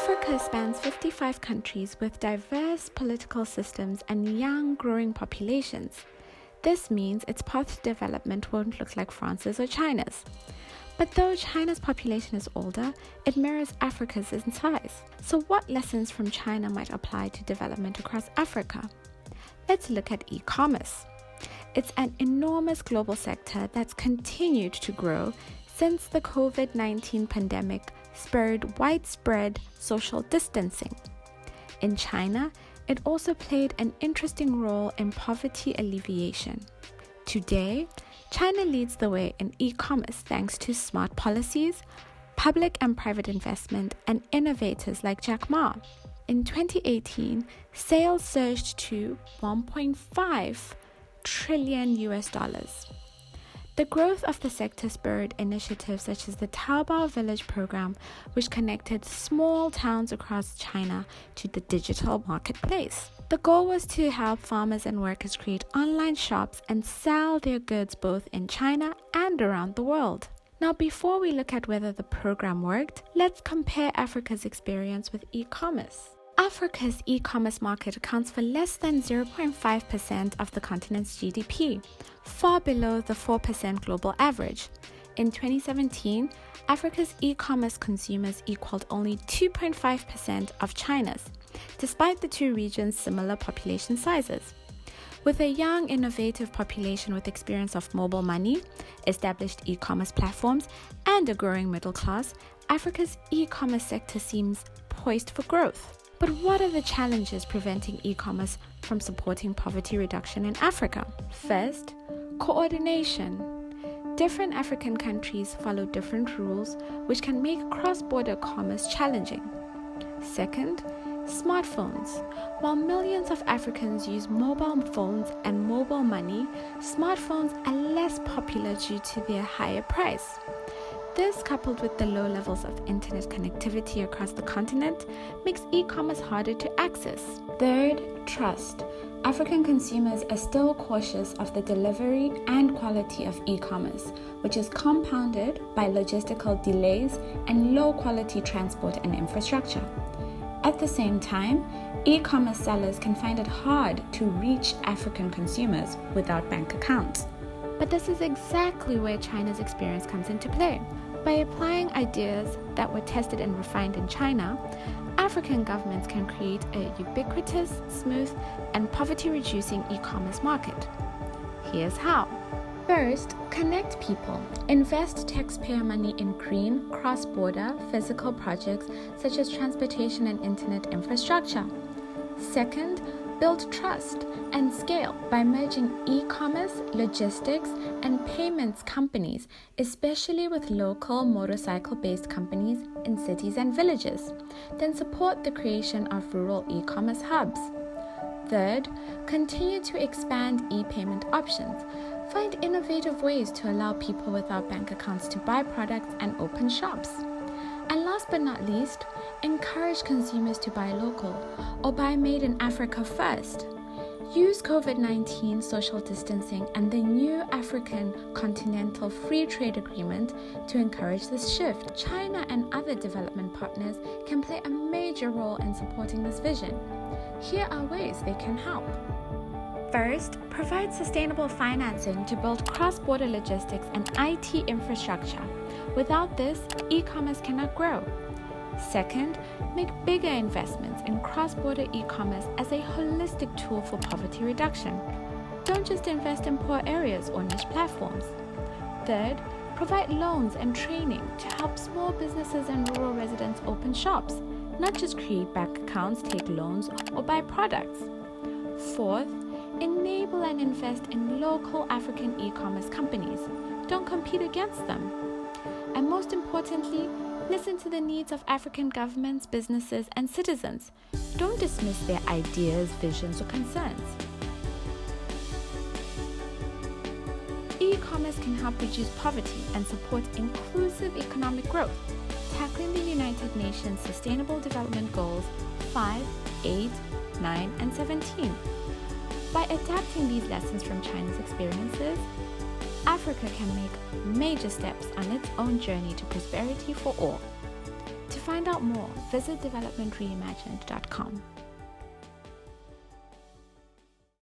Africa spans 55 countries with diverse political systems and young, growing populations. This means its path to development won't look like France's or China's. But though China's population is older, it mirrors Africa's in size. So what lessons from China might apply to development across Africa? Let's look at e-commerce. It's an enormous global sector that's continued to grow since the COVID-19 pandemic spurred widespread social distancing. In China, it also played an interesting role in poverty alleviation. Today, China leads the way in e-commerce thanks to smart policies, public and private investment, and innovators like Jack Ma. In 2018, sales surged to $1.5 trillion. The growth of the sector spurred initiatives such as the Taobao Village program, which connected small towns across China to the digital marketplace. The goal was to help farmers and workers create online shops and sell their goods both in China and around the world. Now, before we look at whether the program worked, let's compare Africa's experience with e-commerce. Africa's e-commerce market accounts for less than 0.5% of the continent's GDP, far below the 4% global average. In 2017, Africa's e-commerce consumers equaled only 2.5% of China's, despite the two regions' similar population sizes. With a young, innovative population with experience of mobile money, established e-commerce platforms, and a growing middle class, Africa's e-commerce sector seems poised for growth. But what are the challenges preventing e-commerce from supporting poverty reduction in Africa? First, coordination. Different African countries follow different rules, which can make cross-border commerce challenging. Second, smartphones. While millions of Africans use mobile phones and mobile money, smartphones are less popular due to their higher price. This, coupled with the low levels of internet connectivity across the continent, makes e-commerce harder to access. Third, trust. African consumers are still cautious of the delivery and quality of e-commerce, which is compounded by logistical delays and low-quality transport and infrastructure. At the same time, e-commerce sellers can find it hard to reach African consumers without bank accounts. But this is exactly where China's experience comes into play. By applying ideas that were tested and refined in China, African governments can create a ubiquitous, smooth, and poverty-reducing e-commerce market. Here's how. First, connect people. Invest taxpayer money in green, cross-border, physical projects such as transportation and internet infrastructure. Second, build trust and scale by merging e-commerce, logistics, and payments companies, especially with local motorcycle-based companies in cities and villages. Then support the creation of rural e-commerce hubs. Third, continue to expand e-payment options. Find innovative ways to allow people without bank accounts to buy products and open shops. And last but not least, encourage consumers to buy local or buy made in Africa first. Use COVID-19 social distancing and the new African Continental Free Trade Agreement to encourage this shift. China and other development partners can play a major role in supporting this vision. Here are ways they can help. First, provide sustainable financing to build cross-border logistics and IT infrastructure. Without this, e-commerce cannot grow. Second, make bigger investments in cross-border e-commerce as a holistic tool for poverty reduction. Don't just invest in poor areas or niche platforms. Third, provide loans and training to help small businesses and rural residents open shops, not just create bank accounts, take loans, or buy products. Fourth, enable and invest in local African e-commerce companies. Don't compete against them. And most importantly, listen to the needs of African governments, businesses, and citizens. Don't dismiss their ideas, visions, or concerns. E-commerce can help reduce poverty and support inclusive economic growth, tackling the United Nations Sustainable Development Goals 5, 8, 9, and 17. By adapting these lessons from China's experiences, Africa can make major steps on its own journey to prosperity for all. To find out more, visit developmentreimagined.com.